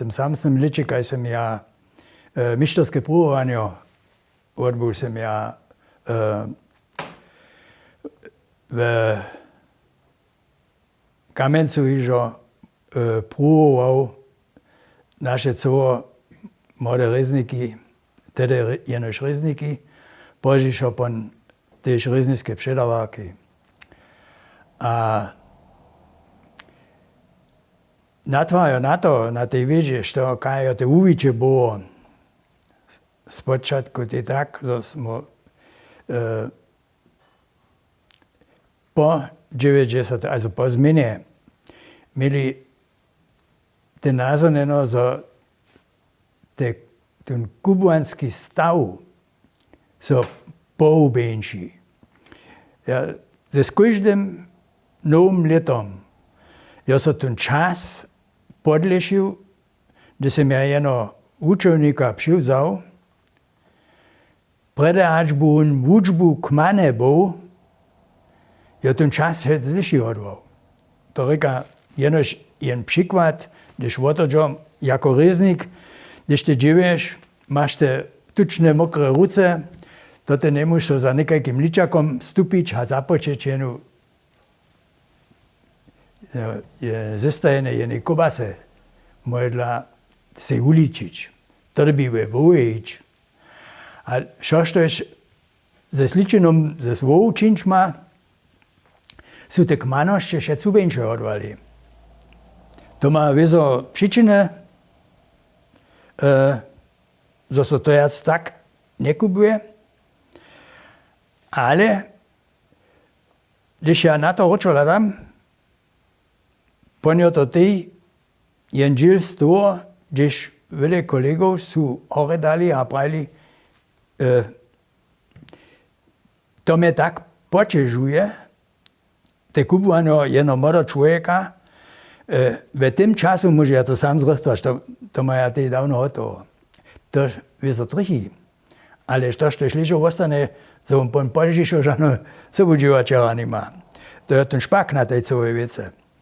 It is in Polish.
tym samym liczy, kaj som ja mišterské pruhovanie odbul som ja w Kamencu ižo pruhoval naše co młode ryzniki, tedy jenož ryzniki, požišo pon tež ryznické předaváky. A natvájo na to, na tej vidži, što kaj te uviče było, spočatku ty tak, že smo po 90, also po zmene, mieli ten názor, že ten kubanský stav so pohubenší. Ja, s každým novým letom ja so ten čas podlešil, kde som ja jeno učovníka přivzal, predač bu učbu k mane bol, ja ten čas het zliši odval. To reka jenož jen příklad, když otržom jako ryznik, když ty dživieš, máš te tučné mokré ruce, to te nemůžeš za nekajkým ličakom stupiť a započeć jenu zestajené jeny kobase, mojedla se uličiť. To by ve voječ. A šoštož ze sličenom, ze svou činčma, sú te kmanošte še cubenče odvali. To má vizo příčine, že se to jac tak nekupuje, ale když ja na to ročo hľadám, poňo to ty jen žil z toho, když veľa kolegov sú hore dali a prajli, to me tak počežuje, te kupujano jedno mladého človeka, v tym czasu może ja to sam zrechtować, to ma ja tej dawno hotovo. To wiedzą trichy. Ale to, što šličo ostane, so on požišo žano sobudzivačera nima. To je ten špak na tej celej vece.